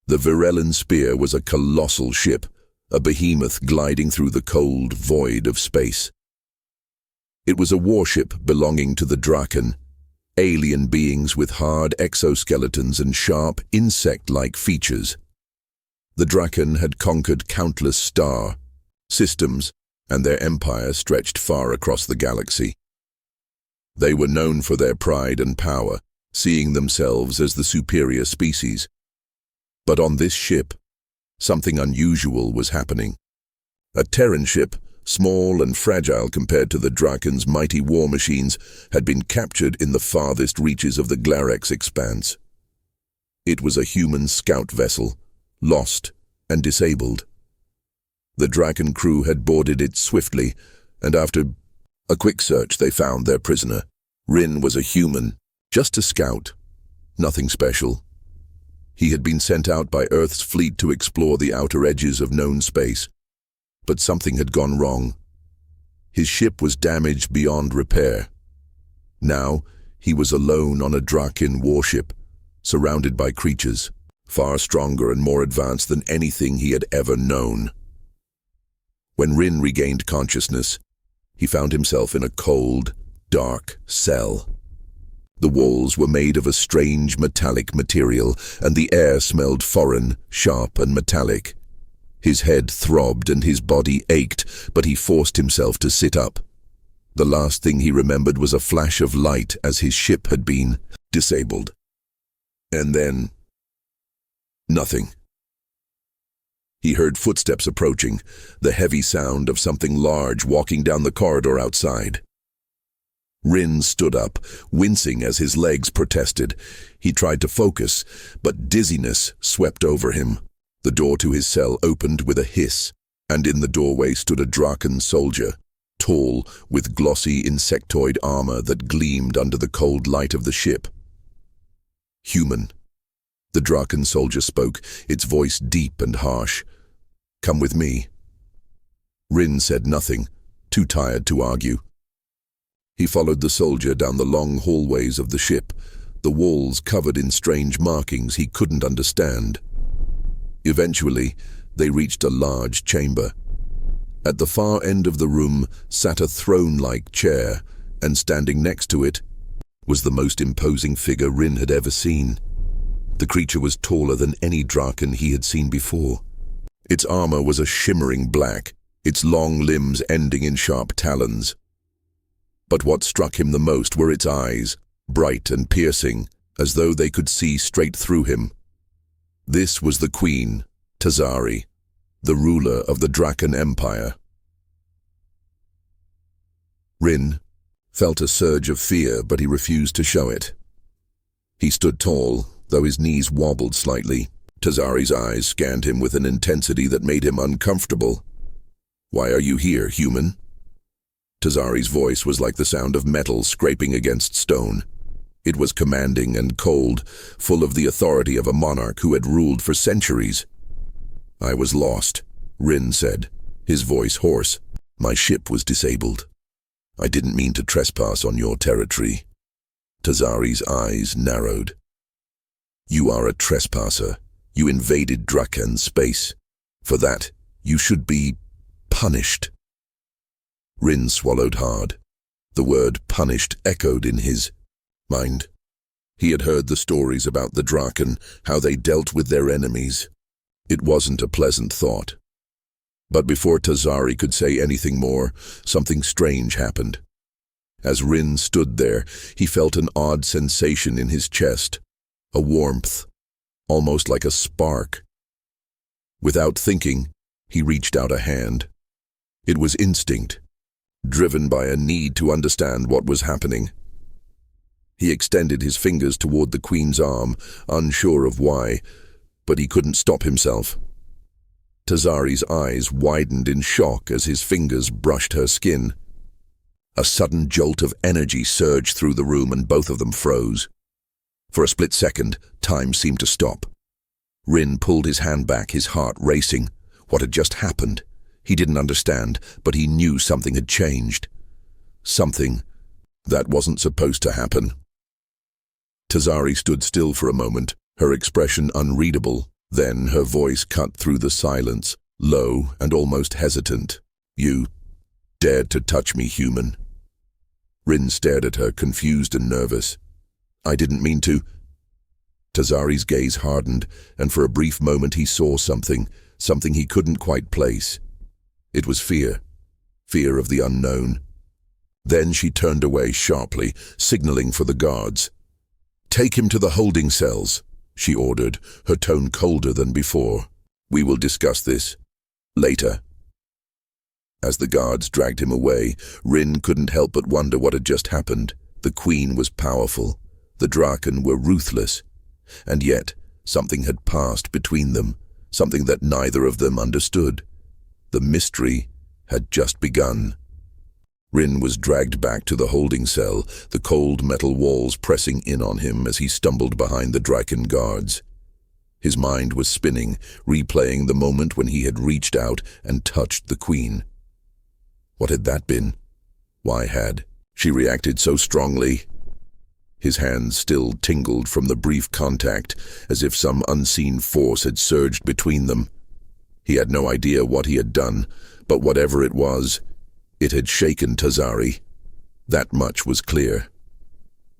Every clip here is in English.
The Virelin Spear was a colossal ship, a behemoth gliding through the cold void of space. It was a warship belonging to the Draken, alien beings with hard exoskeletons and sharp, insect-like features. The Draken had conquered countless star systems, and their empire stretched far across the galaxy. They were known for their pride and power, seeing themselves as the superior species. But on this ship, something unusual was happening. A Terran ship, small and fragile compared to the Draken's mighty war machines, had been captured in the farthest reaches of the Glarex expanse. It was a human scout vessel, lost and disabled. The Draken crew had boarded it swiftly, and after a quick search they found their prisoner. Rin was a human, just a scout, nothing special. He had been sent out by Earth's fleet to explore the outer edges of known space. But something had gone wrong. His ship was damaged beyond repair. Now, he was alone on a Draken warship, surrounded by creatures, far stronger and more advanced than anything he had ever known. When Rin regained consciousness, he found himself in a cold, dark cell. The walls were made of a strange metallic material, and the air smelled foreign, sharp and metallic. His head throbbed and his body ached, but he forced himself to sit up. The last thing he remembered was a flash of light as his ship had been disabled. And then, nothing. He heard footsteps approaching, the heavy sound of something large walking down the corridor outside. Rin stood up, wincing as his legs protested. He tried to focus, but dizziness swept over him. The door to his cell opened with a hiss, and in the doorway stood a Draken soldier, tall, with glossy insectoid armor that gleamed under the cold light of the ship. Human. The Draken soldier spoke, its voice deep and harsh. "Come with me." Rin said nothing, too tired to argue. He followed the soldier down the long hallways of the ship, the walls covered in strange markings he couldn't understand. Eventually, they reached a large chamber. At the far end of the room sat a throne-like chair, and standing next to it was the most imposing figure Rin had ever seen. The creature was taller than any Draken he had seen before. Its armor was a shimmering black, its long limbs ending in sharp talons. But what struck him the most were its eyes, bright and piercing, as though they could see straight through him. This was the Queen, Tazari, the ruler of the Draken Empire. Rin felt a surge of fear, but he refused to show it. He stood tall, though his knees wobbled slightly. Tazari's eyes scanned him with an intensity that made him uncomfortable. "Why are you here, human?" Tazari's voice was like the sound of metal scraping against stone. It was commanding and cold, full of the authority of a monarch who had ruled for centuries. "I was lost," Rin said, his voice hoarse. "My ship was disabled. I didn't mean to trespass on your territory." Tazari's eyes narrowed. "You are a trespasser. You invaded Draken space. For that, you should be punished." Rin swallowed hard. The word punished echoed in his mind. He had heard the stories about the Draken, how they dealt with their enemies. It wasn't a pleasant thought. But before Tazari could say anything more, something strange happened. As Rin stood there, he felt an odd sensation in his chest, a warmth, almost like a spark. Without thinking, he reached out a hand. It was instinct, driven by a need to understand what was happening. He extended his fingers toward the Queen's arm, unsure of why, but he couldn't stop himself. Tazari's eyes widened in shock as his fingers brushed her skin. A sudden jolt of energy surged through the room and both of them froze. For a split second, time seemed to stop. Rin pulled his hand back, his heart racing. What had just happened? He didn't understand, but he knew something had changed. Something that wasn't supposed to happen. Tazari stood still for a moment, her expression unreadable, Then her voice cut through the silence, low and almost hesitant. "You dared to touch me, human." Rin stared at her, confused and nervous. "I didn't mean to." Tazari's gaze hardened, and for a brief moment he saw something he couldn't quite place. It was fear of the unknown. Then she turned away sharply, signaling for the guards. "Take him to the holding cells," she ordered, her tone colder than before. "We will discuss this later." As the guards dragged him away, Rin couldn't help but wonder what had just happened. The Queen was powerful, the Draken were ruthless, and yet something had passed between them, something that neither of them understood. The mystery had just begun. Rin was dragged back to the holding cell, the cold metal walls pressing in on him as he stumbled behind the Draken guards. His mind was spinning, replaying the moment when he had reached out and touched the Queen. What had that been? Why had she reacted so strongly? His hands still tingled from the brief contact, as if some unseen force had surged between them. He had no idea what he had done, but whatever it was, it had shaken Tazari. That much was clear.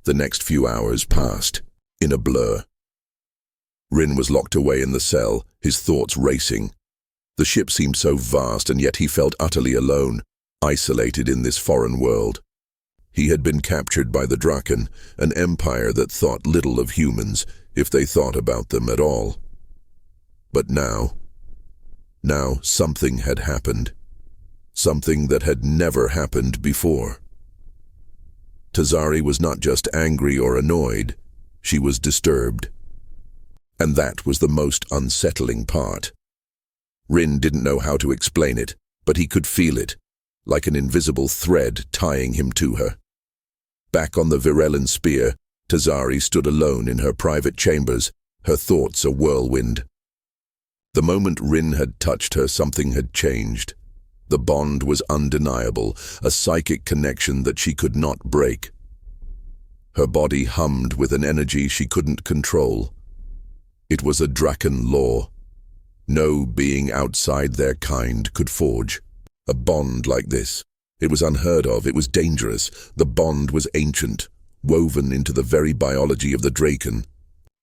The next few hours passed in a blur. Rin was locked away in the cell, his thoughts racing. The ship seemed so vast, and yet he felt utterly alone, isolated in this foreign world. He had been captured by the Draken, an empire that thought little of humans, if they thought about them at all. But now something had happened. Something that had never happened before. Tazari was not just angry or annoyed, she was disturbed. And that was the most unsettling part. Rin didn't know how to explain it, but he could feel it, like an invisible thread tying him to her. Back on the Virelin spear, Tazari stood alone in her private chambers, her thoughts a whirlwind. The moment Rin had touched her, something had changed. The bond was undeniable, a psychic connection that she could not break. Her body hummed with an energy she couldn't control. It was a Draken law. No being outside their kind could forge a bond like this. It was unheard of, it was dangerous. The bond was ancient, woven into the very biology of the Draken.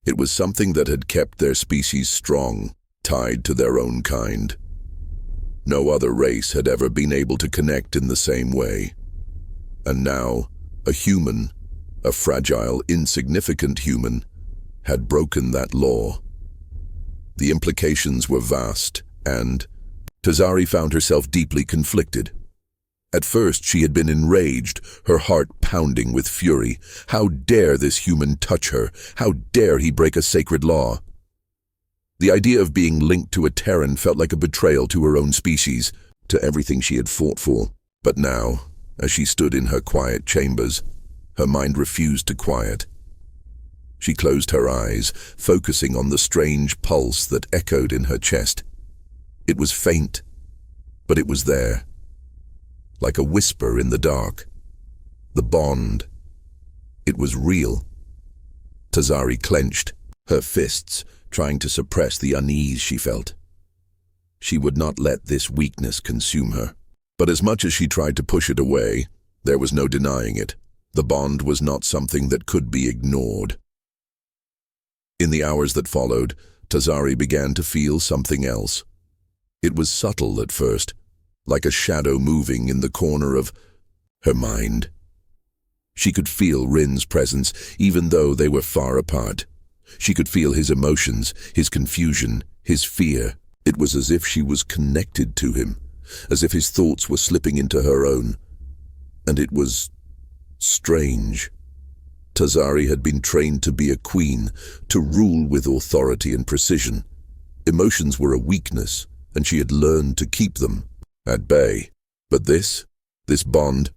It was something that had kept their species strong, tied to their own kind. No other race had ever been able to connect in the same way. And now, a human, a fragile, insignificant human, had broken that law. The implications were vast, and Tazari found herself deeply conflicted. At first she had been enraged, her heart pounding with fury. How dare this human touch her? How dare he break a sacred law? The idea of being linked to a Terran felt like a betrayal to her own species, to everything she had fought for. But now, as she stood in her quiet chambers, her mind refused to quiet. She closed her eyes, focusing on the strange pulse that echoed in her chest. It was faint, but it was there, like a whisper in the dark. The bond. It was real. Tazari clenched, her fists trying to suppress the unease she felt. She would not let this weakness consume her. But as much as she tried to push it away, there was no denying it. The bond was not something that could be ignored. In the hours that followed, Tazari began to feel something else. It was subtle at first, like a shadow moving in the corner of her mind. She could feel Rin's presence, even though they were far apart. She could feel his emotions, his confusion, his fear. It was as if she was connected to him, as if his thoughts were slipping into her own. And it was strange. Tazari had been trained to be a queen, to rule with authority and precision. Emotions were a weakness, and she had learned to keep them at bay. But this bond,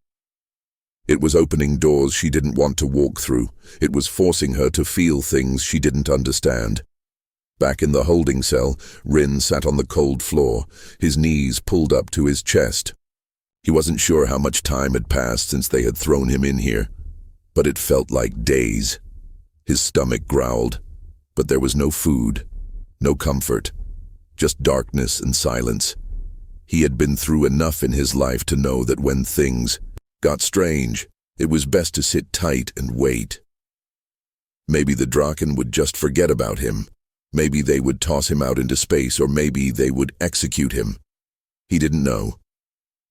it was opening doors she didn't want to walk through. It was forcing her to feel things she didn't understand. Back in the holding cell, Rin sat on the cold floor, his knees pulled up to his chest. He wasn't sure how much time had passed since they had thrown him in here, but it felt like days. His stomach growled, but there was no food, No comfort, just darkness and silence. He had been through enough in his life to know that when things got strange, it was best to sit tight and wait. Maybe the Draken would just forget about him. Maybe they would toss him out into space, or maybe they would execute him. He didn't know.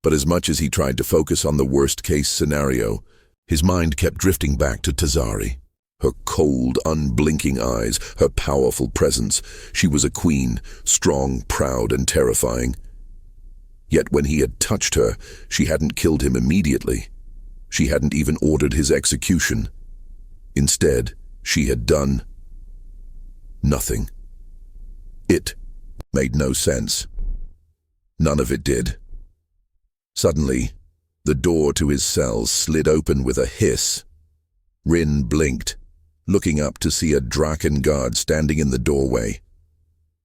But as much as he tried to focus on the worst-case scenario, his mind kept drifting back to Tazari. Her cold, unblinking eyes, her powerful presence. She was a queen, strong, proud, and terrifying. Yet when he had touched her, she hadn't killed him immediately. She hadn't even ordered his execution. Instead, she had done nothing. It made no sense. None of it did. Suddenly, the door to his cell slid open with a hiss. Rin blinked, looking up to see a Draken guard standing in the doorway.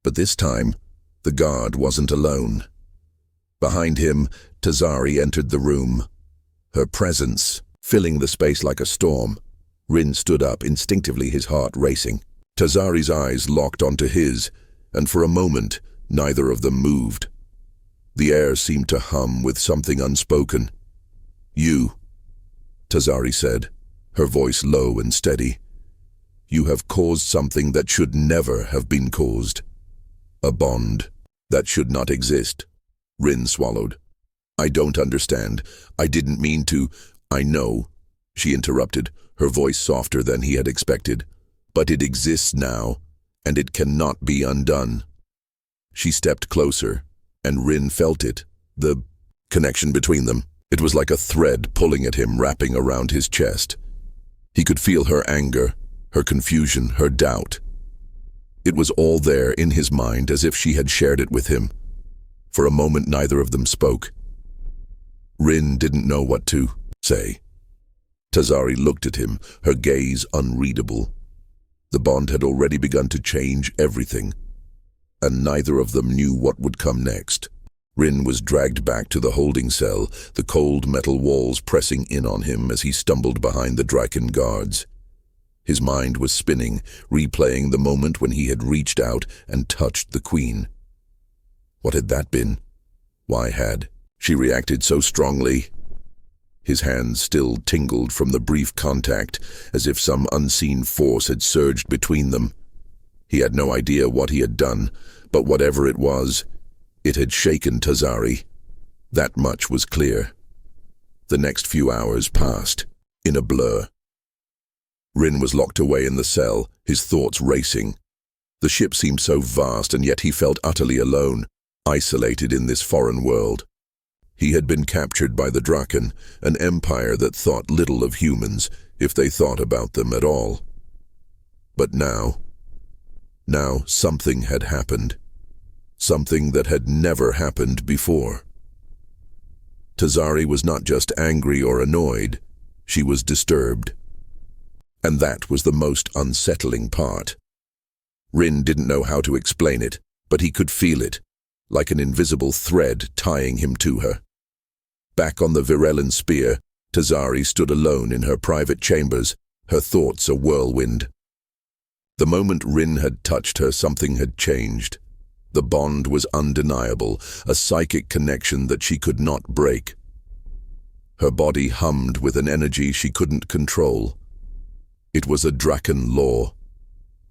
But this time, the guard wasn't alone. Behind him, Tazari entered the room, her presence filling the space like a storm. Rin stood up, instinctively, his heart racing. Tazari's eyes locked onto his, and for a moment, neither of them moved. The air seemed to hum with something unspoken. "You," Tazari said, her voice low and steady. "You have caused something that should never have been caused. A bond that should not exist." Rin swallowed. "I don't understand. I didn't mean to." "I know," she interrupted, her voice softer than he had expected. "But it exists now, and it cannot be undone." She stepped closer, and Rin felt it, the connection between them. It was like a thread pulling at him, wrapping around his chest. He could feel her anger, her confusion, her doubt. It was all there in his mind, as if she had shared it with him. For a moment, neither of them spoke. Rin didn't know what to say. Tazari looked at him, her gaze unreadable. The bond had already begun to change everything, and neither of them knew what would come next. Rin was dragged back to the holding cell, the cold metal walls pressing in on him as he stumbled behind the Draken guards. His mind was spinning, replaying the moment when he had reached out and touched the queen. What had that been? Why had she reacted so strongly? His hands still tingled from the brief contact, as if some unseen force had surged between them. He had no idea what he had done, but whatever it was, it had shaken Tazari. That much was clear. The next few hours passed in a blur. Rin was locked away in the cell, his thoughts racing. The ship seemed so vast, and yet he felt utterly alone, isolated in this foreign world. He had been captured by the Draken, an empire that thought little of humans, if they thought about them at all. But now something had happened. Something that had never happened before. Tazari was not just angry or annoyed, she was disturbed. And that was the most unsettling part. Rin didn't know how to explain it, but he could feel it, like an invisible thread tying him to her. Back on the Virelin spear, Tazari stood alone in her private chambers, her thoughts a whirlwind. The moment Rin had touched her, something had changed. The bond was undeniable, a psychic connection that she could not break. Her body hummed with an energy she couldn't control. It was a Draken law.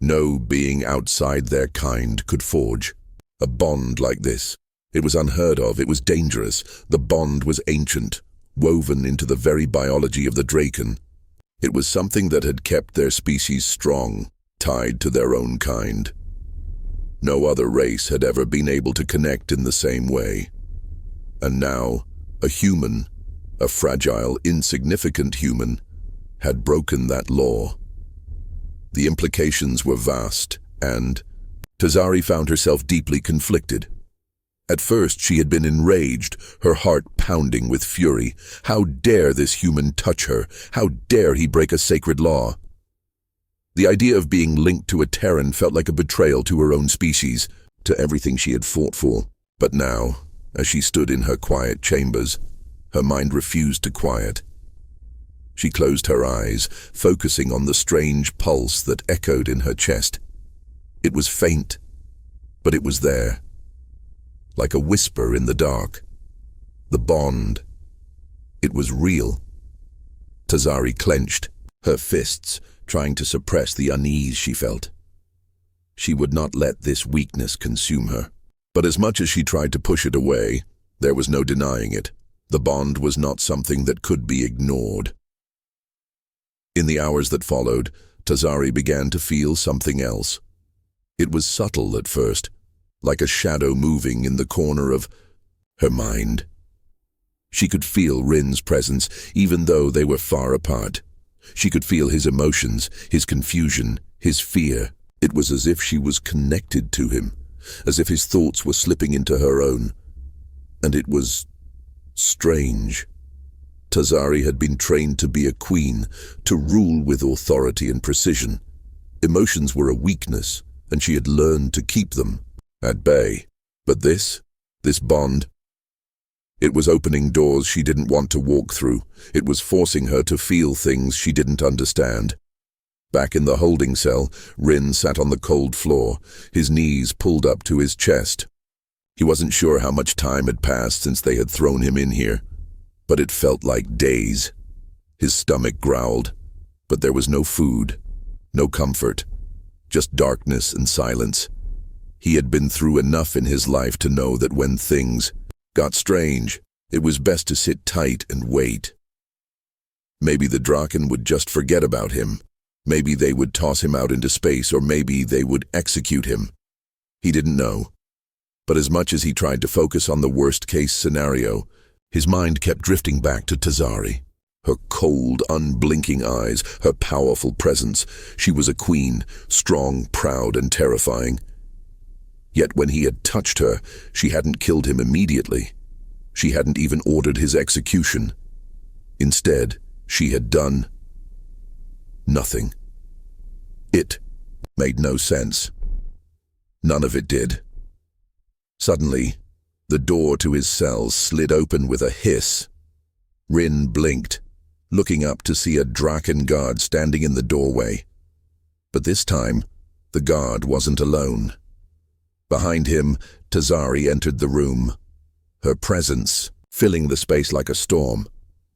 No being outside their kind could forge a bond like this. It was unheard of, it was dangerous. The bond was ancient, woven into the very biology of the Draken. It was something that had kept their species strong, tied to their own kind. No other race had ever been able to connect in the same way. And now, a human, a fragile, insignificant human, had broken that law. The implications were vast, and Tazari found herself deeply conflicted. At first she had been enraged, her heart pounding with fury. How dare this human touch her? How dare he break a sacred law? The idea of being linked to a Terran felt like a betrayal to her own species, to everything she had fought for. But now, as she stood in her quiet chambers, her mind refused to quiet. She closed her eyes, focusing on the strange pulse that echoed in her chest. It was faint, But it was there, like a whisper in the dark. The bond. It was real. Tazari clenched, her fists trying to suppress the unease she felt. She would not let this weakness consume her. But as much as she tried to push it away, there was no denying it. The bond was not something that could be ignored. In the hours that followed, Tazari began to feel something else. It was subtle at first, like a shadow moving in the corner of her mind. She could feel Rin's presence, even though they were far apart. She could feel his emotions, his confusion, his fear. It was as if she was connected to him, as if his thoughts were slipping into her own. And it was strange. Tazari had been trained to be a queen, to rule with authority and precision. Emotions were a weakness, and she had learned to keep them at bay. But this bond, it was opening doors she didn't want to walk through. It was forcing her to feel things she didn't understand. Back in the holding cell, Rin sat on the cold floor, his knees pulled up to his chest. He wasn't sure how much time had passed since they had thrown him in here, but it felt like days. His stomach growled, but there was no food, no comfort, just darkness and silence. He had been through enough in his life to know that when things got strange, it was best to sit tight and wait. Maybe the Draken would just forget about him. Maybe they would toss him out into space, or maybe they would execute him. He didn't know. But as much as he tried to focus on the worst-case scenario, his mind kept drifting back to Tazari. Her cold, unblinking eyes, her powerful presence. She was a queen, strong, proud, and terrifying. Yet when he had touched her, she hadn't killed him immediately. She hadn't even ordered his execution. Instead, she had done nothing. It made no sense. None of it did. Suddenly, the door to his cell slid open with a hiss. Rin blinked, looking up to see a Draken guard standing in the doorway. But this time, the guard wasn't alone. Behind him, Tazari entered the room, her presence filling the space like a storm.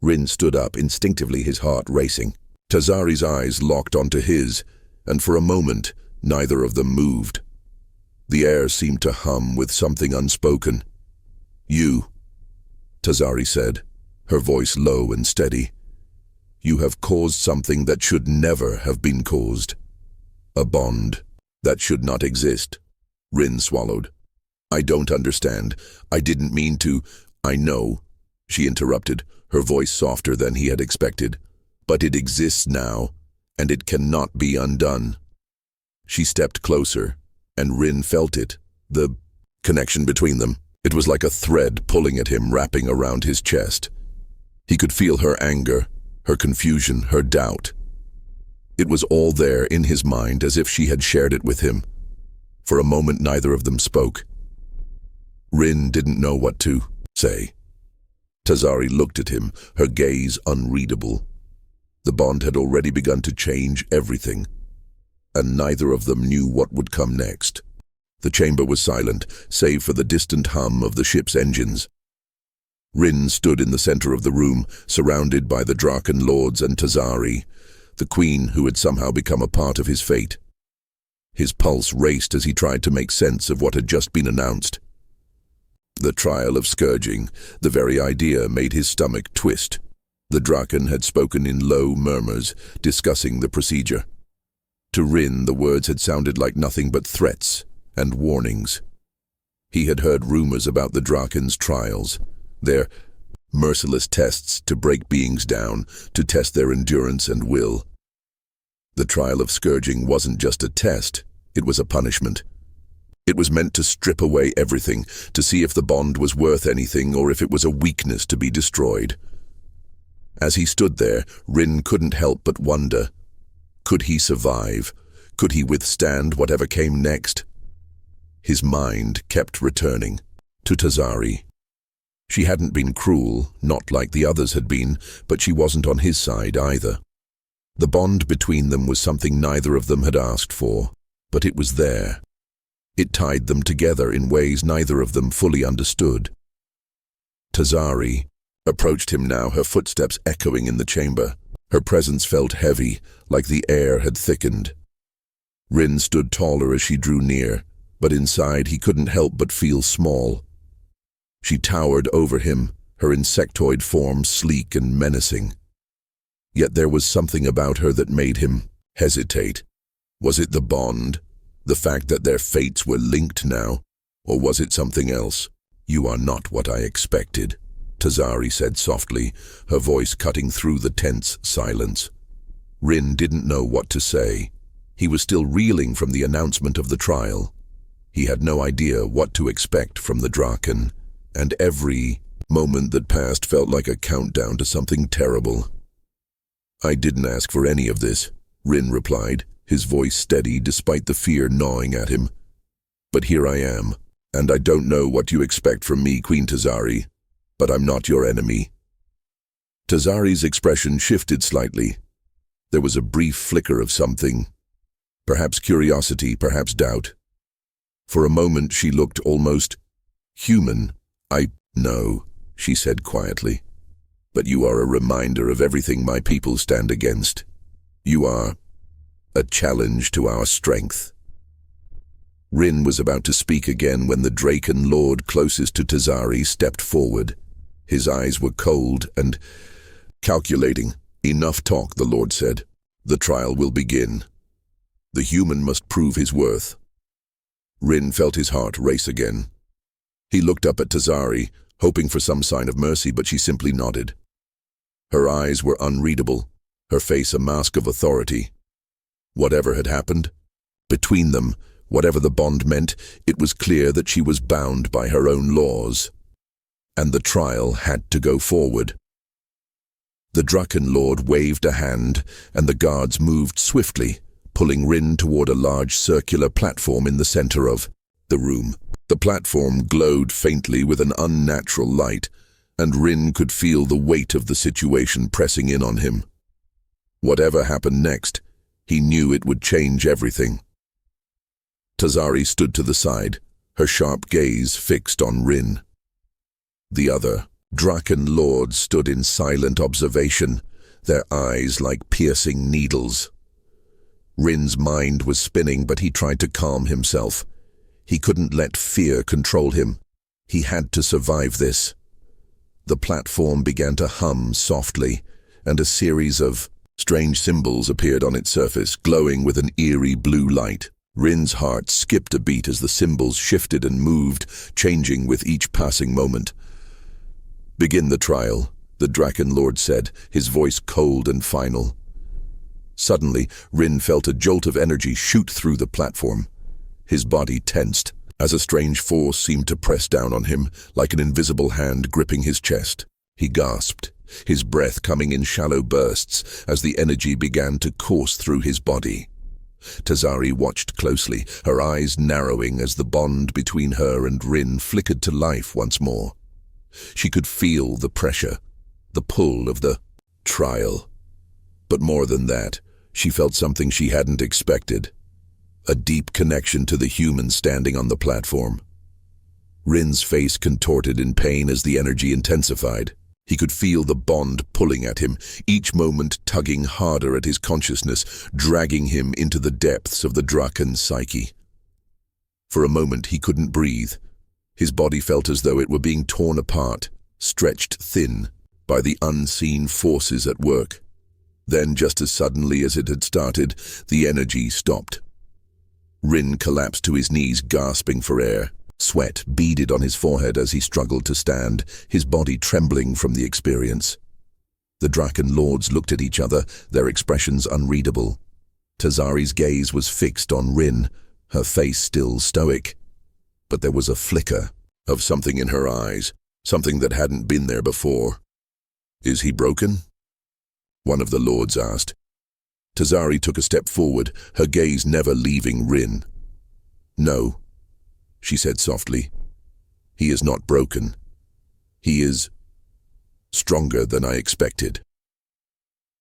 Rin stood up, instinctively, his heart racing. Tazari's eyes locked onto his, and for a moment, neither of them moved. The air seemed to hum with something unspoken. "You," Tazari said, her voice low and steady. "You have caused something that should never have been caused. A bond that should not exist." Rin swallowed. "I don't understand. I didn't mean to." "I know," she interrupted, her voice softer than he had expected. "But it exists now, and it cannot be undone." She stepped closer, and Rin felt it, the connection between them. It was like a thread pulling at him, wrapping around his chest. He could feel her anger, her confusion, her doubt. It was all there in his mind, as if she had shared it with him. For a moment, neither of them spoke. Rin didn't know what to say. Tazari looked at him, her gaze unreadable. The bond had already begun to change everything, and neither of them knew what would come next. The chamber was silent, save for the distant hum of the ship's engines. Rin stood in the center of the room, surrounded by the Draken lords and Tazari, the queen who had somehow become a part of his fate. His pulse raced as he tried to make sense of what had just been announced. The trial of scourging, the very idea made his stomach twist. The Draken had spoken in low murmurs, discussing the procedure. To Rin, the words had sounded like nothing but threats and warnings. He had heard rumors about the Draken's trials, their merciless tests to break beings down, to test their endurance and will. The trial of scourging wasn't just a test, it was a punishment. It was meant to strip away everything, to see if the bond was worth anything or if it was a weakness to be destroyed. As he stood there, Rin couldn't help but wonder. Could he survive? Could he withstand whatever came next? His mind kept returning to Tazari. She hadn't been cruel, not like the others had been, but she wasn't on his side either. The bond between them was something neither of them had asked for, but it was there. It tied them together in ways neither of them fully understood. Tazari approached him now, her footsteps echoing in the chamber. Her presence felt heavy, like the air had thickened. Rin stood taller as she drew near, but inside he couldn't help but feel small. She towered over him, her insectoid form sleek and menacing. Yet there was something about her that made him hesitate. Was it the bond? The fact that their fates were linked now? Or was it something else? "You are not what I expected," Tazari said softly, her voice cutting through the tense silence. Rin didn't know what to say. He was still reeling from the announcement of the trial. He had no idea what to expect from the Draken, and every moment that passed felt like a countdown to something terrible. "I didn't ask for any of this," Rin replied, his voice steady despite the fear gnawing at him. "But here I am, and I don't know what you expect from me, Queen Tazari, but I'm not your enemy." Tazari's expression shifted slightly. There was a brief flicker of something, perhaps curiosity, perhaps doubt. For a moment she looked almost human. "I know," she said quietly, "but you are a reminder of everything my people stand against. You are a challenge to our strength." Rin was about to speak again when the Draken Lord closest to Tazari stepped forward. His eyes were cold and calculating. "Enough talk," the Lord said. "The trial will begin. The human must prove his worth." Rin felt his heart race again. He looked up at Tazari, hoping for some sign of mercy, but she simply nodded. Her eyes were unreadable, her face a mask of authority. Whatever had happened between them, whatever the bond meant, it was clear that she was bound by her own laws, and the trial had to go forward. The Draken Lord waved a hand, and the guards moved swiftly, pulling Rin toward a large circular platform in the center of the room. The platform glowed faintly with an unnatural light, and Rin could feel the weight of the situation pressing in on him. Whatever happened next, he knew it would change everything. Tazari stood to the side, her sharp gaze fixed on Rin. The other Draken Lords stood in silent observation, their eyes like piercing needles. Rin's mind was spinning, but he tried to calm himself. He couldn't let fear control him. He had to survive this. The platform began to hum softly, and a series of strange symbols appeared on its surface, glowing with an eerie blue light. Rin's heart skipped a beat as the symbols shifted and moved, changing with each passing moment. "Begin the trial," the Draken Lord said, his voice cold and final. Suddenly, Rin felt a jolt of energy shoot through the platform. His body tensed, as a strange force seemed to press down on him, like an invisible hand gripping his chest. He gasped, his breath coming in shallow bursts as the energy began to course through his body. Tazari watched closely, her eyes narrowing as the bond between her and Rin flickered to life once more. She could feel the pressure, the pull of the trial. But more than that, she felt something she hadn't expected. A deep connection to the human standing on the platform. Rin's face contorted in pain as the energy intensified. He could feel the bond pulling at him, each moment tugging harder at his consciousness, dragging him into the depths of the Draken's psyche. For a moment he couldn't breathe. His body felt as though it were being torn apart, stretched thin by the unseen forces at work. Then, just as suddenly as it had started, the energy stopped. Rin collapsed to his knees, gasping for air. Sweat beaded on his forehead as he struggled to stand, his body trembling from the experience. The Draken Lords looked at each other, their expressions unreadable. Tazari's gaze was fixed on Rin, her face still stoic. But there was a flicker of something in her eyes, something that hadn't been there before. "Is he broken?" one of the lords asked. Tazari took a step forward, her gaze never leaving Rin. "No," she said softly. "He is not broken. He is stronger than I expected."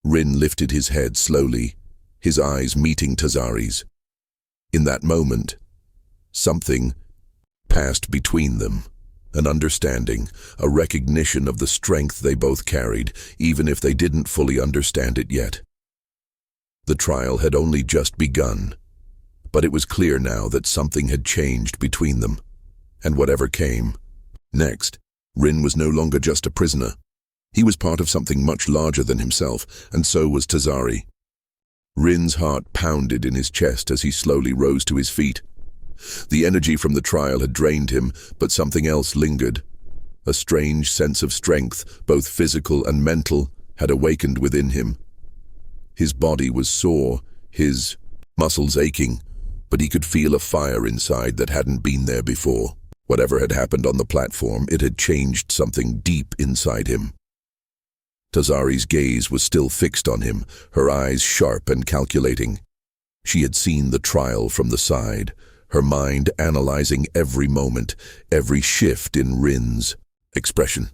Rin lifted his head slowly, his eyes meeting Tazari's. In that moment, Something passed between them. An understanding, a recognition of the strength they both carried, even if they didn't fully understand it yet. The trial had only just begun, but it was clear now that something had changed between them. And whatever came next, Rin was no longer just a prisoner. He was part of something much larger than himself, and so was Tazari. Rin's heart pounded in his chest as he slowly rose to his feet. The energy from the trial had drained him, but something else lingered. A strange sense of strength, both physical and mental, had awakened within him. His body was sore, his muscles aching, but he could feel a fire inside that hadn't been there before. Whatever had happened on the platform, it had changed something deep inside him. Tazari's gaze was still fixed on him, her eyes sharp and calculating. She had seen the trial from the side, her mind analyzing every moment, every shift in Rin's expression.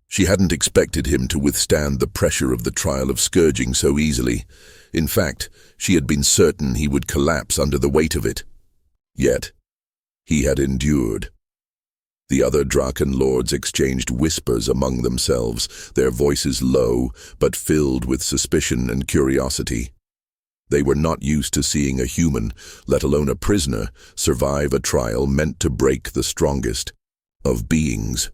She hadn't expected him to withstand the pressure of the trial of scourging so easily. In fact, she had been certain he would collapse under the weight of it. Yet, he had endured. The other Draken lords exchanged whispers among themselves, their voices low, but filled with suspicion and curiosity. They were not used to seeing a human, let alone a prisoner, survive a trial meant to break the strongest of beings.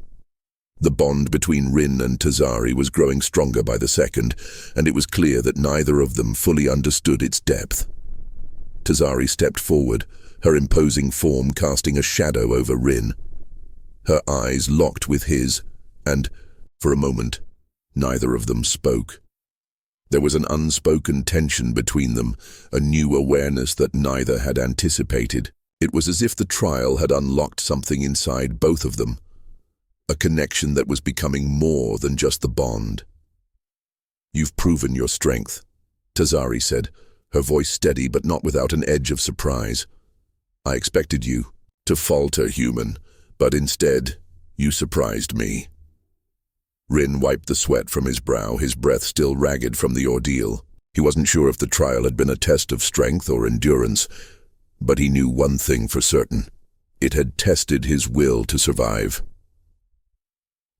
The bond between Rin and Tazari was growing stronger by the second, and it was clear that neither of them fully understood its depth. Tazari stepped forward, her imposing form casting a shadow over Rin. Her eyes locked with his, and, for a moment, neither of them spoke. There was an unspoken tension between them, a new awareness that neither had anticipated. It was as if the trial had unlocked something inside both of them, a connection that was becoming more than just the bond. "You've proven your strength," Tazari said, her voice steady but not without an edge of surprise. "I expected you to falter, human, but instead, you surprised me." Rin wiped the sweat from his brow, his breath still ragged from the ordeal. He wasn't sure if the trial had been a test of strength or endurance, but he knew one thing for certain. It had tested his will to survive.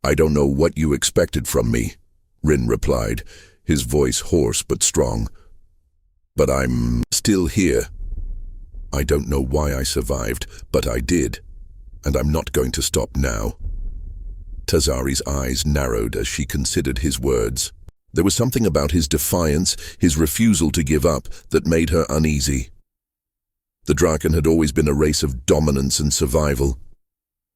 "I don't know what you expected from me," Rin replied, his voice hoarse but strong. "But I'm still here. I don't know why I survived, but I did, and I'm not going to stop now." Tazari's eyes narrowed as she considered his words. There was something about his defiance, his refusal to give up, that made her uneasy. The Draken had always been a race of dominance and survival.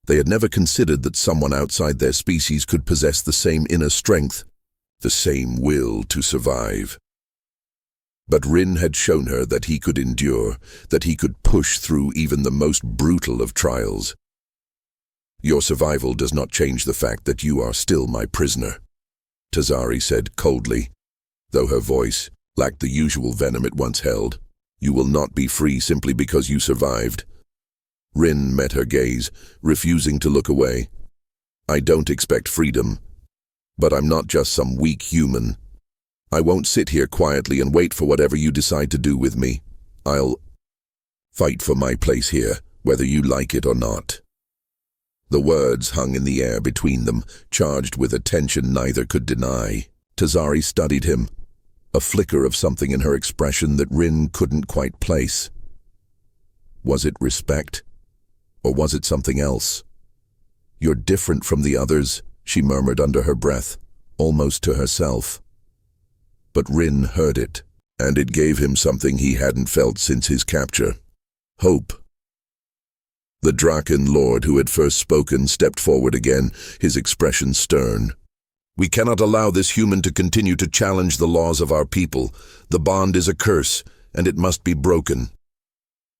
They had never considered that someone outside their species could possess the same inner strength, the same will to survive. But Rin had shown her that he could endure, that he could push through even the most brutal of trials. "Your survival does not change the fact that you are still my prisoner," Tazari said coldly, though her voice lacked the usual venom it once held. "You will not be free simply because you survived." Rin met her gaze, refusing to look away. "I don't expect freedom, but I'm not just some weak human. I won't sit here quietly and wait for whatever you decide to do with me. I'll fight for my place here, whether you like it or not." The words hung in the air between them, charged with a tension neither could deny. Tazari studied him, a flicker of something in her expression that Rin couldn't quite place. Was it respect? Or was it something else? "You're different from the others," she murmured under her breath, almost to herself. But Rin heard it, and it gave him something he hadn't felt since his capture: hope. The Draken Lord who had first spoken stepped forward again, his expression stern. "We cannot allow this human to continue to challenge the laws of our people. The bond is a curse, and it must be broken."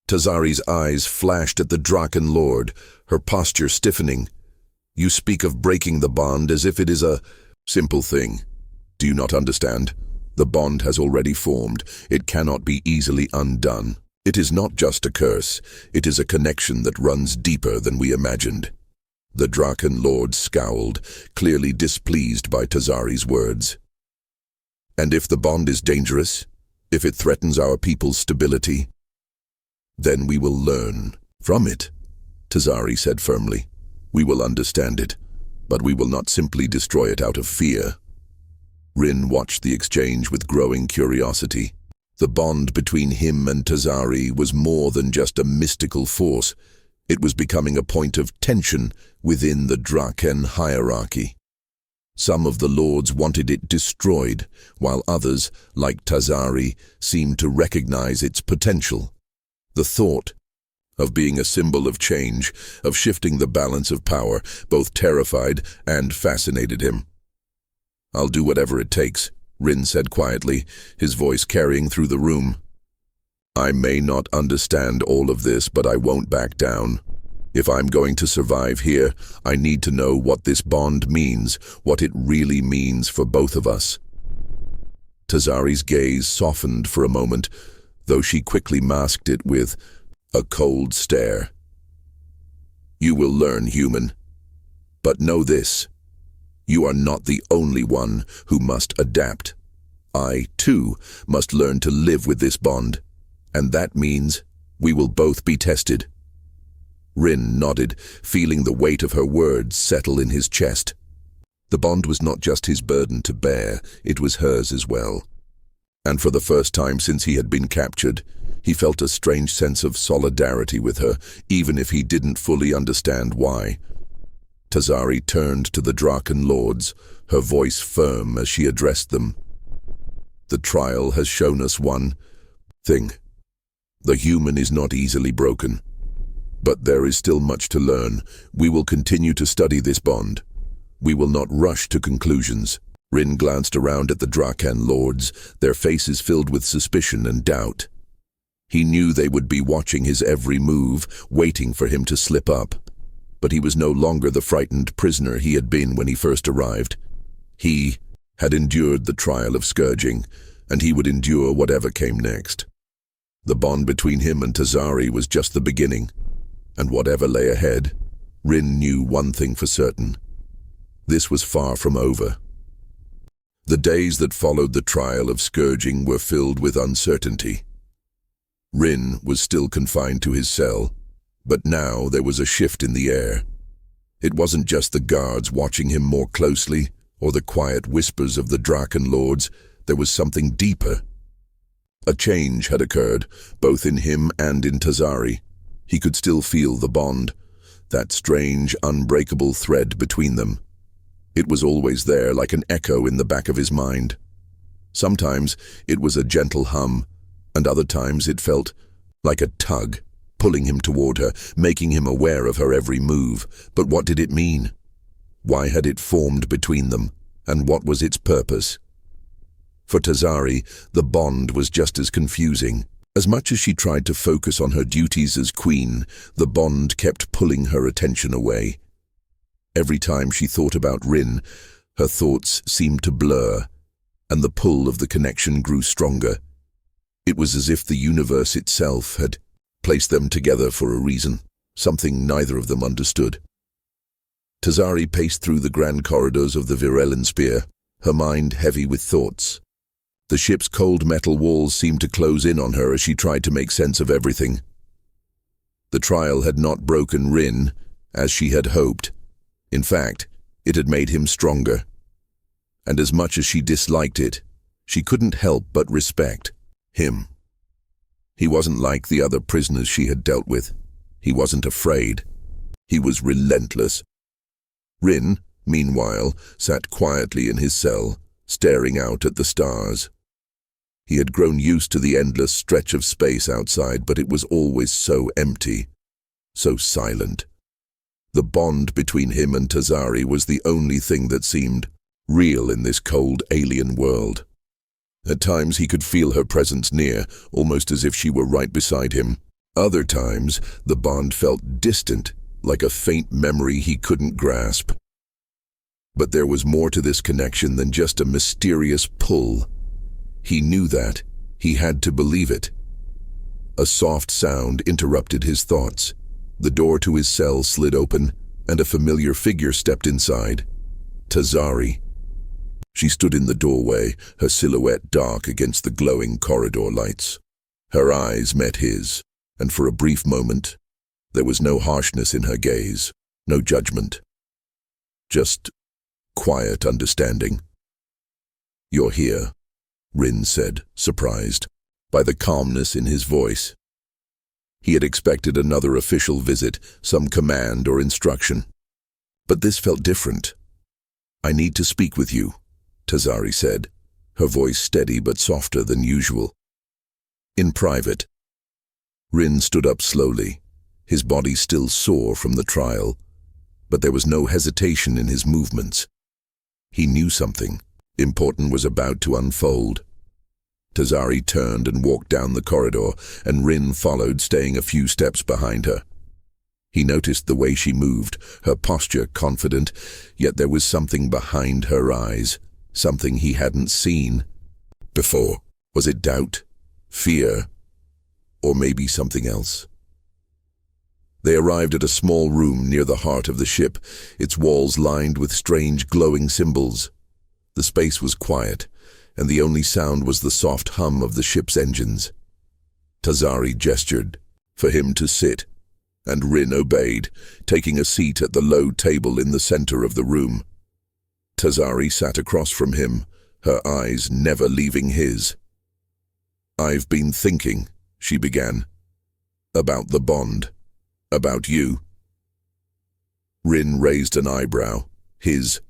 Tazari's eyes flashed at the Draken Lord, her posture stiffening. "You speak of breaking the bond as if it is a simple thing. Do you not understand? The bond has already formed. It cannot be easily undone. It is not just a curse. It is a connection that runs deeper than we imagined." The Draken Lord scowled, clearly displeased by Tazari's words. "And if the bond is dangerous, if it threatens our people's stability, then we will learn," From it, Tazari said firmly. We will understand it, but we will not simply destroy it out of fear. Rin watched the exchange with growing curiosity. The bond between him and Tazari was more than just a mystical force. It was becoming a point of tension within the Draken hierarchy. Some of the lords wanted it destroyed, while others, like Tazari, seemed to recognize its potential. The thought of being a symbol of change, of shifting the balance of power, both terrified and fascinated him. I'll do whatever it takes, Rin said quietly, his voice carrying through the room. I may not understand all of this, but I won't back down. If I'm going to survive here, I need to know what this bond means, what it really means for both of us. Tazari's gaze softened for a moment, though she quickly masked it with a cold stare. You will learn, human. But know this. You are not the only one who must adapt. I, too, must learn to live with this bond, and that means we will both be tested. Rin nodded, feeling the weight of her words settle in his chest. The bond was not just his burden to bear, it was hers as well. And for the first time since he had been captured, he felt a strange sense of solidarity with her, even if he didn't fully understand why. Tazari turned to the Draken lords, her voice firm as she addressed them. The trial has shown us one thing. The human is not easily broken. But there is still much to learn. We will continue to study this bond. We will not rush to conclusions. Rin glanced around at the Draken lords, their faces filled with suspicion and doubt. He knew they would be watching his every move, waiting for him to slip up. But he was no longer the frightened prisoner he had been when he first arrived. He had endured the trial of scourging, and he would endure whatever came next. The bond between him and Tazari was just the beginning. And whatever lay ahead, Rin knew one thing for certain. This was far from over. The days that followed the trial of scourging were filled with uncertainty. Rin was still confined to his cell, but now there was a shift in the air. It wasn't just the guards watching him more closely, or the quiet whispers of the Draken lords. There was something deeper. A change had occurred, both in him and in Tazari. He could still feel the bond, that strange, unbreakable thread between them. It was always there, like an echo in the back of his mind. Sometimes it was a gentle hum, and other times it felt like a tug, pulling him toward her, making him aware of her every move. But what did it mean? Why had it formed between them, and what was its purpose? For Tazari, the bond was just as confusing. As much as she tried to focus on her duties as queen, the bond kept pulling her attention away. Every time she thought about Rin, her thoughts seemed to blur, and the pull of the connection grew stronger. It was as if the universe itself had placed them together for a reason, something neither of them understood. Tazari paced through the grand corridors of the Spear, her mind heavy with thoughts. The ship's cold metal walls seemed to close in on her as she tried to make sense of everything. The trial had not broken Rin, as she had hoped. In fact, it had made him stronger. And as much as she disliked it, she couldn't help but respect him. He wasn't like the other prisoners she had dealt with. He wasn't afraid. He was relentless. Rin, meanwhile, sat quietly in his cell, staring out at the stars. He had grown used to the endless stretch of space outside, but it was always so empty, so silent. The bond between him and Tazari was the only thing that seemed real in this cold alien world. At times he could feel her presence near, almost as if she were right beside him. Other times, the bond felt distant, like a faint memory he couldn't grasp. But there was more to this connection than just a mysterious pull. He knew that. He had to believe it. A soft sound interrupted his thoughts. The door to his cell slid open, and a familiar figure stepped inside. Tazari. She stood in the doorway, her silhouette dark against the glowing corridor lights. Her eyes met his, and for a brief moment, There was no harshness in her gaze, no judgment. Just quiet understanding. "You're here," Rin said, surprised by the calmness in his voice. He had expected another official visit, some command or instruction. But this felt different. "I need to speak with you," Tazari said, her voice steady but softer than usual. "In private." Rin stood up slowly, his body still sore from the trial, but there was no hesitation in his movements. He knew something important was about to unfold. Tazari turned and walked down the corridor, and Rin followed, staying a few steps behind her. He noticed the way she moved, her posture confident, yet there was something behind her eyes, something he hadn't seen before. Was it doubt, fear, or maybe something else? They arrived at a small room near the heart of the ship, its walls lined with strange glowing symbols. The space was quiet, and the only sound was the soft hum of the ship's engines. Tazari gestured for him to sit, and Rin obeyed, taking a seat at the low table in the center of the room. Tazari sat across from him, her eyes never leaving his. "I've been thinking," she began, "about the bond, about you." Rin raised an eyebrow, his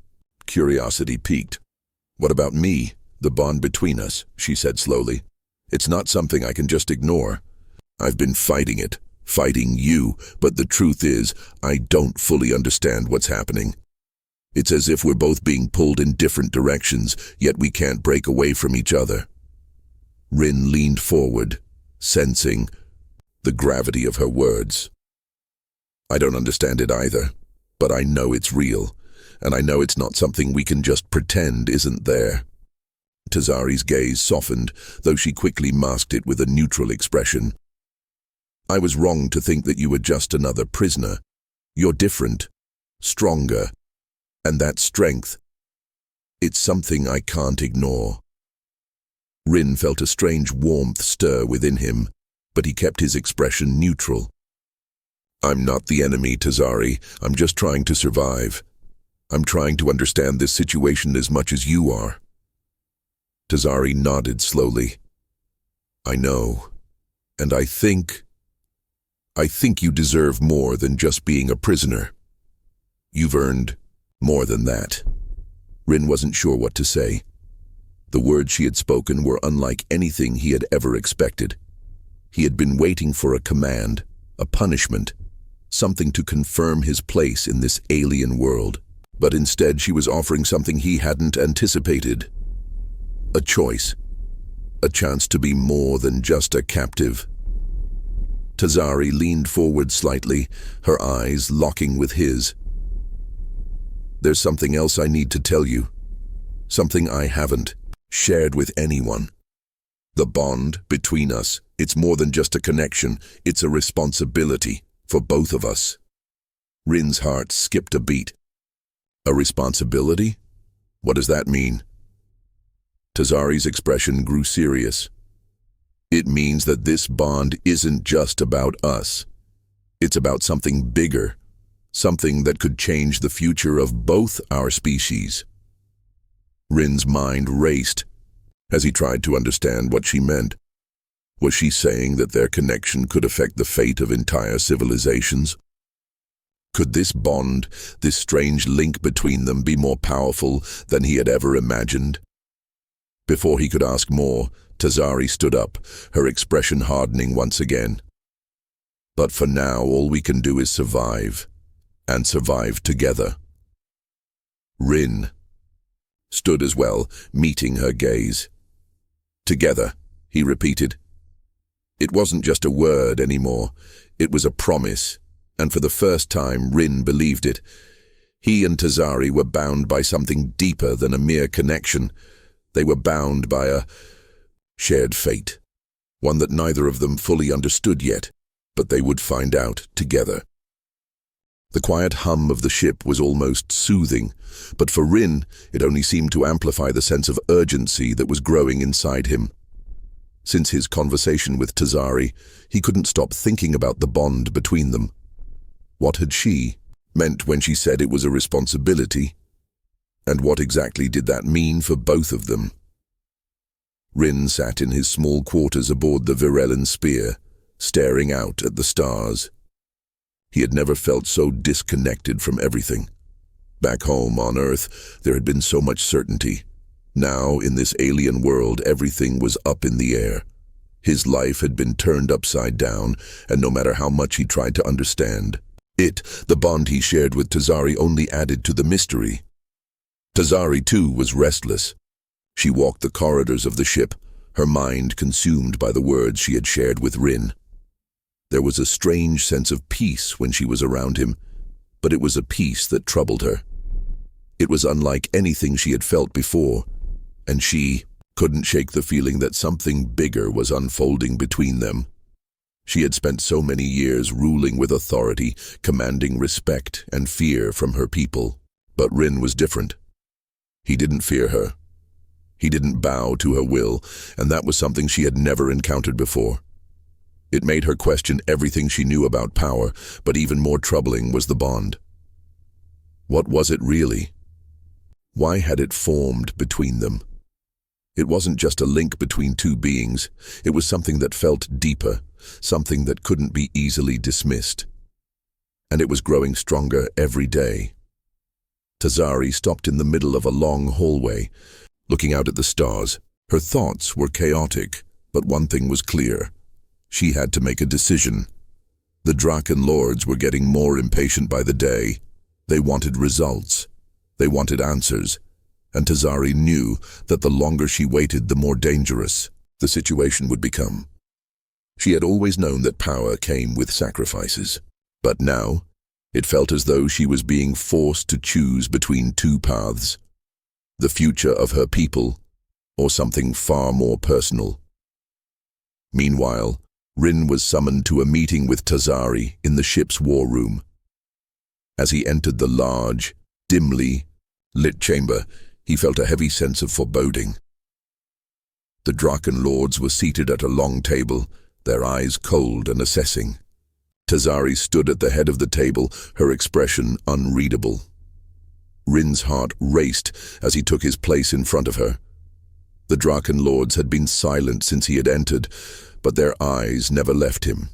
curiosity piqued. "What about me, the bond between us?" she said slowly. "It's not something I can just ignore. I've been fighting it, fighting you, but the truth is, I don't fully understand what's happening. It's as if we're both being pulled in different directions, yet we can't break away from each other." Rin leaned forward, sensing the gravity of her words. "I don't understand it either, but I know it's real, and I know it's not something we can just pretend isn't there." Tazari's gaze softened, though she quickly masked it with a neutral expression. "I was wrong to think that you were just another prisoner. You're different, stronger, and that strength, it's something I can't ignore." Rin felt a strange warmth stir within him, but he kept his expression neutral. "I'm not the enemy, Tazari. I'm just trying to survive. I'm trying to understand this situation as much as you are." Tazari nodded slowly. "I know, and I think you deserve more than just being a prisoner. You've earned more than that." Rin wasn't sure what to say. The words she had spoken were unlike anything he had ever expected. He had been waiting for a command, a punishment, something to confirm his place in this alien world. But instead she was offering something he hadn't anticipated. A choice. A chance to be more than just a captive. Tazari leaned forward slightly, her eyes locking with his. "There's something else I need to tell you. Something I haven't shared with anyone. The bond between us, it's more than just a connection, it's a responsibility for both of us." Rin's heart skipped a beat. "A responsibility? What does that mean?" Tazari's expression grew serious. "It means that this bond isn't just about us. It's about something bigger, something that could change the future of both our species." Rin's mind raced as he tried to understand what she meant. Was she saying that their connection could affect the fate of entire civilizations? Could this bond, this strange link between them, be more powerful than he had ever imagined? Before he could ask more, Tazari stood up, her expression hardening once again. "But for now, all we can do is survive, and survive together." Rin stood as well, meeting her gaze. "Together," he repeated. It wasn't just a word anymore, it was a promise, and for the first time Rin believed it. He and Tazari were bound by something deeper than a mere connection. They were bound by a shared fate, one that neither of them fully understood yet, but they would find out together. The quiet hum of the ship was almost soothing, but for Rin, it only seemed to amplify the sense of urgency that was growing inside him. Since his conversation with Tazari, he couldn't stop thinking about the bond between them, What had she meant when she said it was a responsibility? And what exactly did that mean for both of them? Rin sat in his small quarters aboard the Virelin Spear, staring out at the stars. He had never felt so disconnected from everything. Back home on Earth, there had been so much certainty. Now, in this alien world, everything was up in the air. His life had been turned upside down, and no matter how much he tried to understand, the bond he shared with Tazari, only added to the mystery. Tazari, too, was restless. She walked the corridors of the ship, her mind consumed by the words she had shared with Rin. There was a strange sense of peace when she was around him, but it was a peace that troubled her. It was unlike anything she had felt before, and she couldn't shake the feeling that something bigger was unfolding between them. She had spent so many years ruling with authority, commanding respect and fear from her people, but Rin was different. He didn't fear her. He didn't bow to her will, and that was something she had never encountered before. It made her question everything she knew about power, but even more troubling was the bond. What was it really? Why had it formed between them? It wasn't just a link between two beings. It was something that felt deeper, something that couldn't be easily dismissed. And it was growing stronger every day. Tazari stopped in the middle of a long hallway, looking out at the stars. Her thoughts were chaotic, but one thing was clear. She had to make a decision. The Draken Lords were getting more impatient by the day. They wanted results. They wanted answers. And Tazari knew that the longer she waited, the more dangerous the situation would become. She had always known that power came with sacrifices, but now it felt as though she was being forced to choose between two paths: the future of her people or something far more personal. Meanwhile, Rin was summoned to a meeting with Tazari in the ship's war room. As he entered the large, dimly lit chamber, he felt a heavy sense of foreboding. The Draken Lords were seated at a long table, their eyes cold and assessing. Tazari stood at the head of the table, her expression unreadable. Rin's heart raced as he took his place in front of her. The Draken Lords had been silent since he had entered, but their eyes never left him.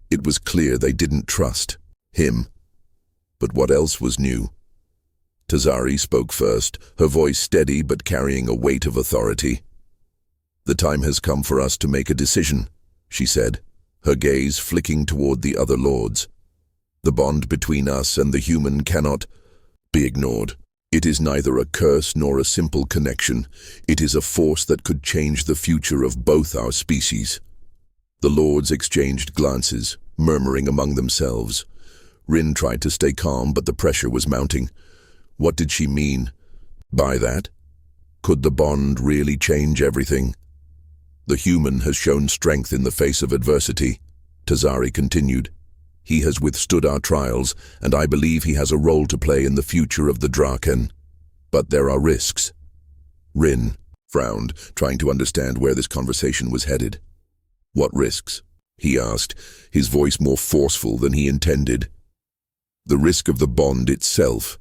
It was clear they didn't trust him. But what else was new? Tazari spoke first, her voice steady but carrying a weight of authority. "The time has come for us to make a decision," she said, her gaze flicking toward the other lords. "The bond between us and the human cannot be ignored. It is neither a curse nor a simple connection. It is a force that could change the future of both our species." The lords exchanged glances, murmuring among themselves. Rin tried to stay calm, but the pressure was mounting. What did she mean by that? Could the bond really change everything? "The human has shown strength in the face of adversity," Tazari continued. "He has withstood our trials, and I believe he has a role to play in the future of the Draken. But there are risks." Rin frowned, trying to understand where this conversation was headed. "What risks?" he asked, his voice more forceful than he intended. "The risk of the bond itself."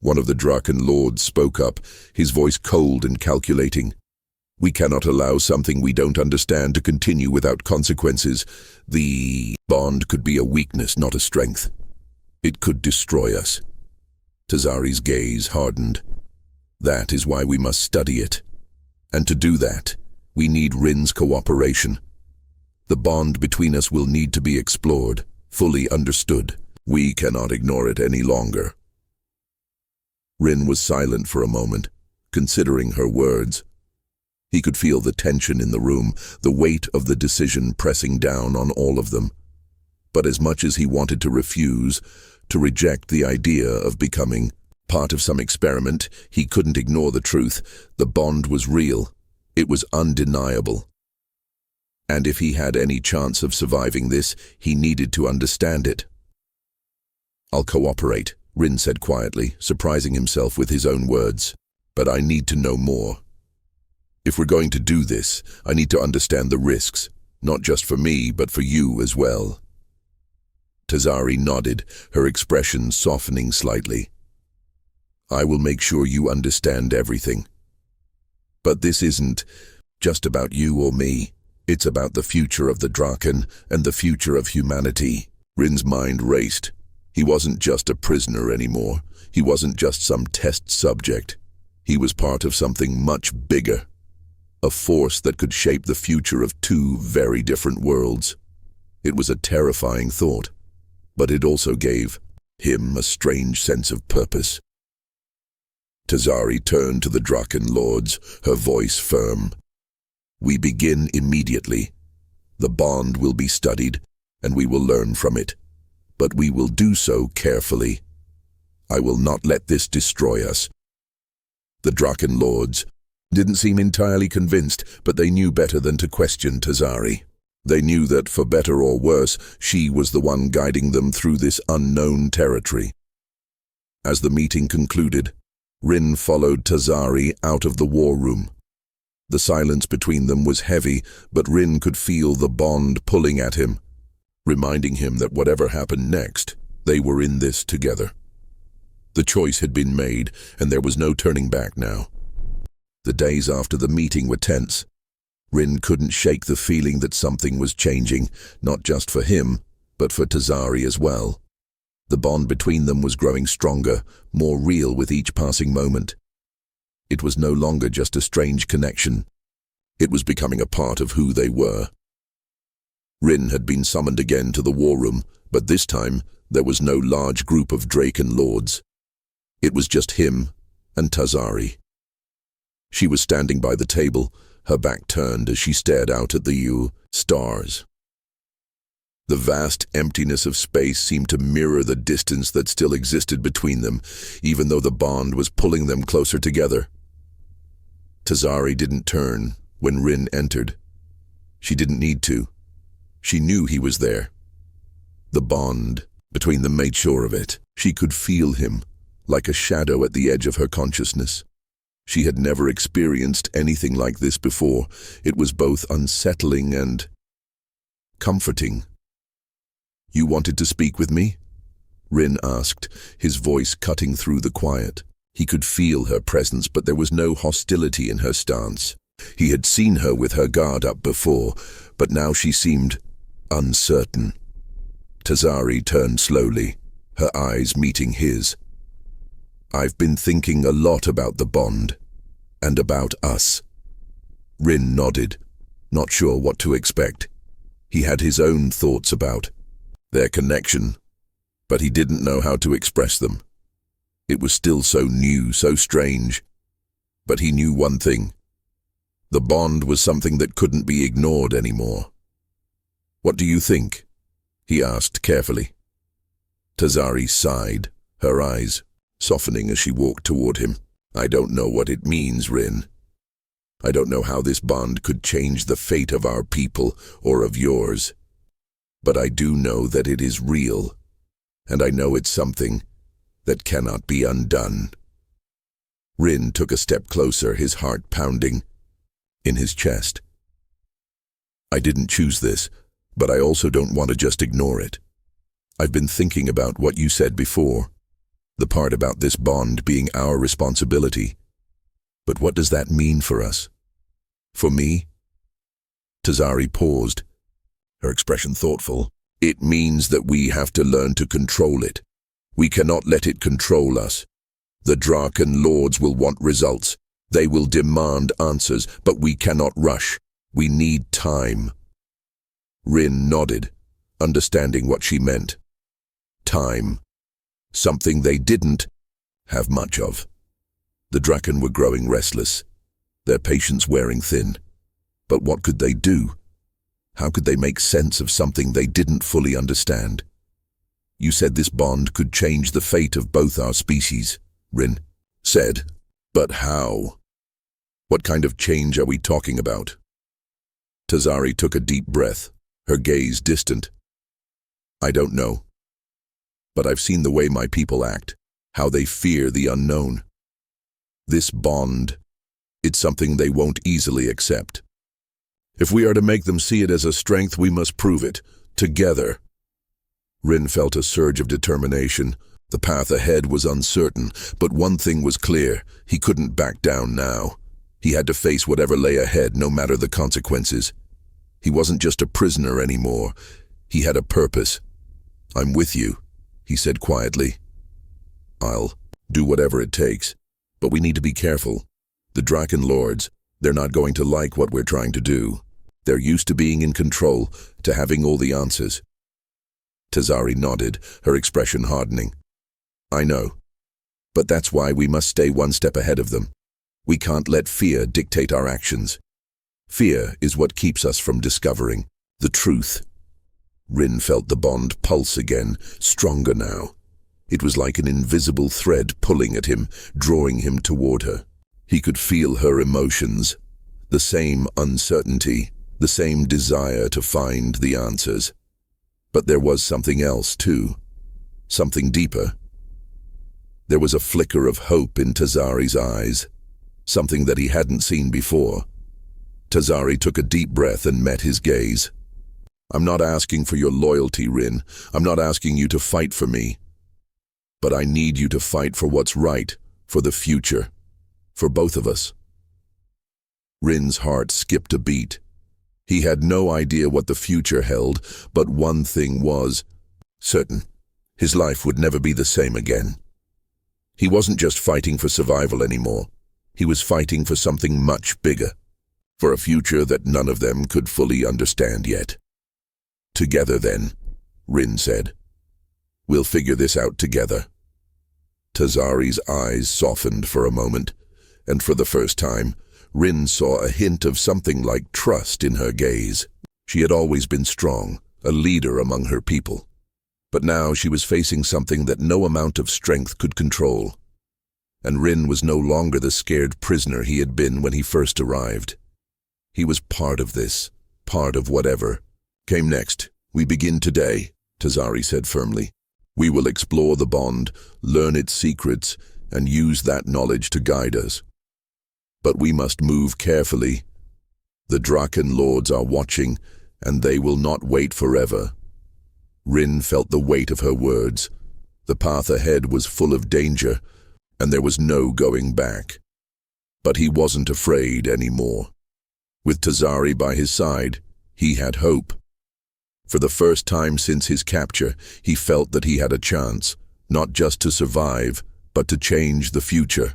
One of the Draken Lords spoke up, his voice cold and calculating. "We cannot allow something we don't understand to continue without consequences. The bond could be a weakness, not a strength. It could destroy us." Tazari's gaze hardened. "That is why we must study it. And to do that, we need Rin's cooperation. The bond between us will need to be explored, fully understood. We cannot ignore it any longer." Rin was silent for a moment, considering her words. He could feel the tension in the room, the weight of the decision pressing down on all of them. But as much as he wanted to refuse, to reject the idea of becoming part of some experiment, he couldn't ignore the truth. The bond was real. It was undeniable. And if he had any chance of surviving this, he needed to understand it. "I'll cooperate," Rin said quietly, surprising himself with his own words. "But I need to know more. If we're going to do this, I need to understand the risks, not just for me, but for you as well." Tazari nodded, her expression softening slightly. I will make sure you understand everything. But this isn't just about you or me. It's about the future of the Draken and the future of humanity. Rin's mind raced. He wasn't just a prisoner anymore. He wasn't just some test subject. He was part of something much bigger. A force that could shape the future of two very different worlds. It was a terrifying thought, but it also gave him a strange sense of purpose. Tazari turned to the Draken Lords, her voice firm. We begin immediately. The bond will be studied, and we will learn from it. But we will do so carefully. I will not let this destroy us. The Draken Lords didn't seem entirely convinced, but they knew better than to question Tazari. They knew that, for better or worse, she was the one guiding them through this unknown territory. As the meeting concluded, Rin followed Tazari out of the war room. The silence between them was heavy, but Rin could feel the bond pulling at him, reminding him that whatever happened next, they were in this together. The choice had been made, and there was no turning back now. The days after the meeting were tense. Rin couldn't shake the feeling that something was changing, not just for him, but for Tazari as well. The bond between them was growing stronger, more real with each passing moment. It was no longer just a strange connection. It was becoming a part of who they were. Rin had been summoned again to the war room, but this time there was no large group of Draken Lords. It was just him and Tazari. She was standing by the table, her back turned as she stared out at the stars. The vast emptiness of space seemed to mirror the distance that still existed between them, even though the bond was pulling them closer together. Tazari didn't turn when Rin entered. She didn't need to. She knew he was there. The bond between them made sure of it. She could feel him, like a shadow at the edge of her consciousness. She had never experienced anything like this before. It was both unsettling and comforting. You wanted to speak with me? Rin asked, his voice cutting through the quiet. He could feel her presence, but there was no hostility in her stance. He had seen her with her guard up before, but now she seemed uncertain. Tazari turned slowly, her eyes meeting his. I've been thinking a lot about the bond, and about us. Rin nodded, not sure what to expect. He had his own thoughts about their connection, but he didn't know how to express them. It was still so new, so strange. But he knew one thing. The bond was something that couldn't be ignored anymore. What do you think? He asked carefully. Tazari sighed, her eyes softening as she walked toward him. I don't know what it means, Rin. I don't know how this bond could change the fate of our people or of yours. But I do know that it is real, and I know it's something that cannot be undone. Rin took a step closer, his heart pounding in his chest. I didn't choose this, but I also don't want to just ignore it. I've been thinking about what you said before, the part about this bond being our responsibility. But what does that mean for us? For me? Tazari paused, her expression thoughtful. It means that we have to learn to control it. We cannot let it control us. The Draken Lords will want results. They will demand answers, but we cannot rush. We need time. Rin nodded, understanding what she meant. Time. Something they didn't have much of. The Draken were growing restless, their patience wearing thin. But what could they do? How could they make sense of something they didn't fully understand? You said this bond could change the fate of both our species, Rin said. But how? What kind of change are we talking about? Tazari took a deep breath, her gaze distant. I don't know. But I've seen the way my people act, how they fear the unknown. This bond, it's something they won't easily accept. If we are to make them see it as a strength, we must prove it, together. Rin felt a surge of determination. The path ahead was uncertain, but one thing was clear: he couldn't back down now. He had to face whatever lay ahead, no matter the consequences. He wasn't just a prisoner anymore. He had a purpose. "I'm with you," he said quietly. "I'll do whatever it takes. But we need to be careful. The Draken Lords, they're not going to like what we're trying to do. They're used to being in control, to having all the answers." Tazari nodded, her expression hardening. "I know. But that's why we must stay one step ahead of them. We can't let fear dictate our actions. Fear is what keeps us from discovering the truth." Rin felt the bond pulse again, stronger now. It was like an invisible thread pulling at him, drawing him toward her. He could feel her emotions, the same uncertainty, the same desire to find the answers. But there was something else, too. Something deeper. There was a flicker of hope in Tazari's eyes, something that he hadn't seen before. Tazari took a deep breath and met his gaze. "I'm not asking for your loyalty, Rin. I'm not asking you to fight for me. But I need you to fight for what's right, for the future, for both of us." Rin's heart skipped a beat. He had no idea what the future held, but one thing was certain: his life would never be the same again. He wasn't just fighting for survival anymore. He was fighting for something much bigger, for a future that none of them could fully understand yet. "Together, then," Rin said. "We'll figure this out together." Tazari's eyes softened for a moment, and for the first time, Rin saw a hint of something like trust in her gaze. She had always been strong, a leader among her people. But now she was facing something that no amount of strength could control. And Rin was no longer the scared prisoner he had been when he first arrived. He was part of this, part of whatever came next. "We begin today," Tazari said firmly. "We will explore the bond, learn its secrets, and use that knowledge to guide us. But we must move carefully. The Draken Lords are watching, and they will not wait forever." Rin felt the weight of her words. The path ahead was full of danger, and there was no going back. But he wasn't afraid anymore. With Tazari by his side, he had hope. For the first time since his capture, he felt that he had a chance, not just to survive, but to change the future.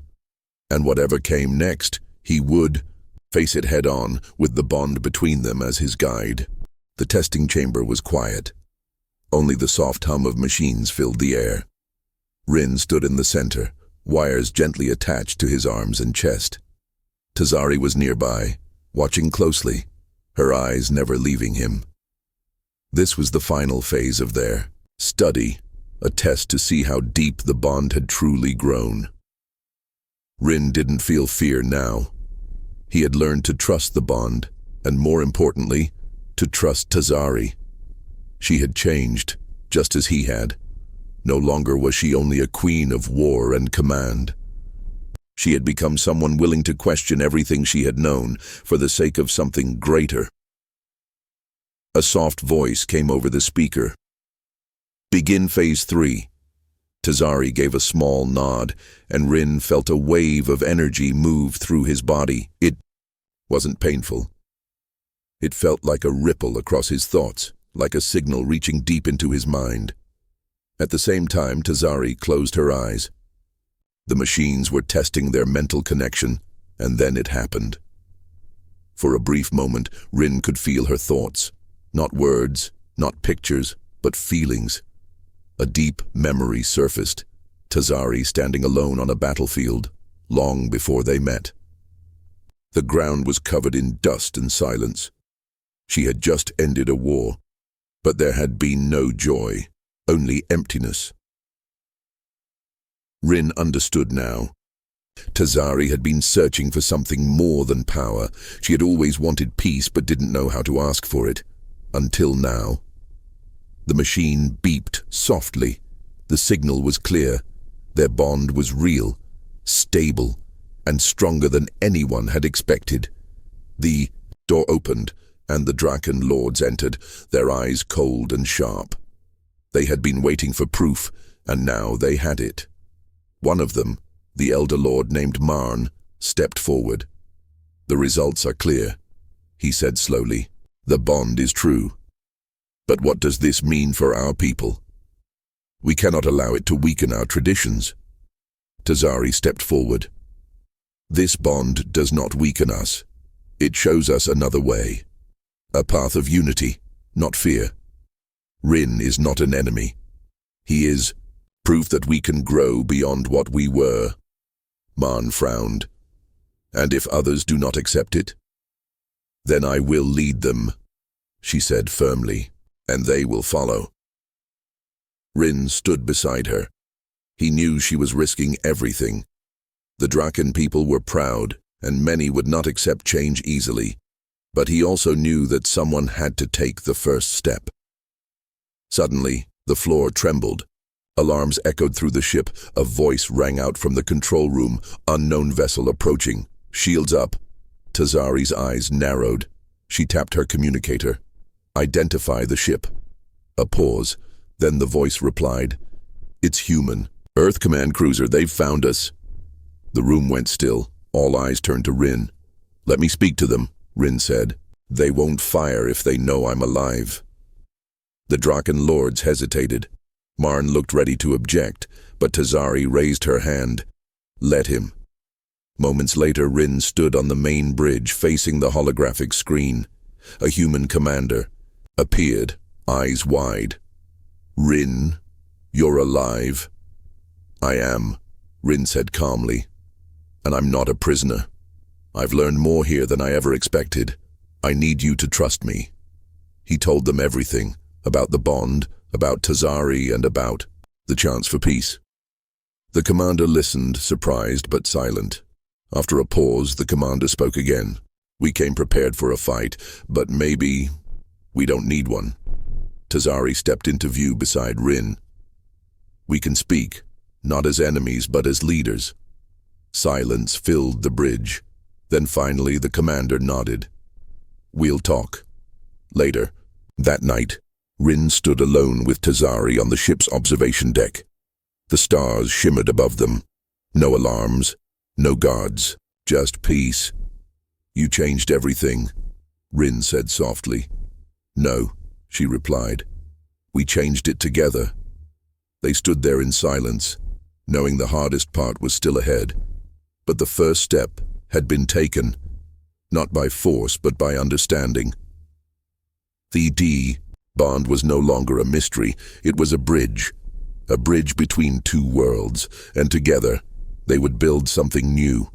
And whatever came next, he would face it head-on, with the bond between them as his guide. The testing chamber was quiet. Only the soft hum of machines filled the air. Rin stood in the center, wires gently attached to his arms and chest. Tazari was nearby, watching closely, her eyes never leaving him. This was the final phase of their study, a test to see how deep the bond had truly grown. Rin didn't feel fear now. He had learned to trust the bond, and more importantly, to trust Tazari. She had changed, just as he had. No longer was she only a queen of war and command. She had become someone willing to question everything she had known for the sake of something greater. A soft voice came over the speaker. "Begin Phase 3. Tazari gave a small nod, and Rin felt a wave of energy move through his body. It wasn't painful. It felt like a ripple across his thoughts, like a signal reaching deep into his mind. At the same time, Tazari closed her eyes. The machines were testing their mental connection, and then it happened. For a brief moment, Rin could feel her thoughts. Not words, not pictures, but feelings. A deep memory surfaced, Tazari standing alone on a battlefield, long before they met. The ground was covered in dust and silence. She had just ended a war, but there had been no joy, only emptiness. Rin understood now. Tazari had been searching for something more than power. She had always wanted peace but didn't know how to ask for it. Until now. The machine beeped softly. The signal was clear. Their bond was real, stable, and stronger than anyone had expected. The door opened, and the Draken Lords entered, their eyes cold and sharp. They had been waiting for proof, and now they had it. One of them, the elder lord named Marn, stepped forward. "The results are clear," he said slowly. "The bond is true. But what does this mean for our people? We cannot allow it to weaken our traditions." Tazari stepped forward. "This bond does not weaken us. It shows us another way. A path of unity, not fear. Rin is not an enemy. He is proof that we can grow beyond what we were." Marn frowned. "And if others do not accept it? Then I will lead them," she said firmly, "and they will follow." Rin stood beside her. He knew she was risking everything. The Draken people were proud, and many would not accept change easily. But he also knew that someone had to take the first step. Suddenly, the floor trembled. Alarms echoed through the ship. A voice rang out from the control room. "Unknown vessel approaching. Shields up." Tazari's eyes narrowed. She tapped her communicator. "Identify the ship." A pause. Then the voice replied, "It's human. Earth Command cruiser, they've found us." The room went still. All eyes turned to Rin. "Let me speak to them," Rin said. "They won't fire if they know I'm alive." The Draken lords hesitated. Marn looked ready to object, but Tazari raised her hand. "Let him." Moments later, Rin stood on the main bridge facing the holographic screen. A human commander appeared, eyes wide. "Rin, you're alive." "I am," Rin said calmly. "And I'm not a prisoner. I've learned more here than I ever expected. I need you to trust me." He told them everything, about the bond, about Tazari, and about the chance for peace. The commander listened, surprised but silent. After a pause, the commander spoke again. "We came prepared for a fight, but maybe we don't need one." Tazari stepped into view beside Rin. "We can speak, not as enemies but as leaders." Silence filled the bridge. Then finally the commander nodded. "We'll talk. Later." That night, Rin stood alone with Tazari on the ship's observation deck. The stars shimmered above them. No alarms, no guards, just peace. "You changed everything," Rin said softly. "No," she replied. "We changed it together." They stood there in silence, knowing the hardest part was still ahead. But the first step had been taken, not by force but by understanding. The bond was no longer a mystery. It was a bridge between two worlds, and together they would build something new.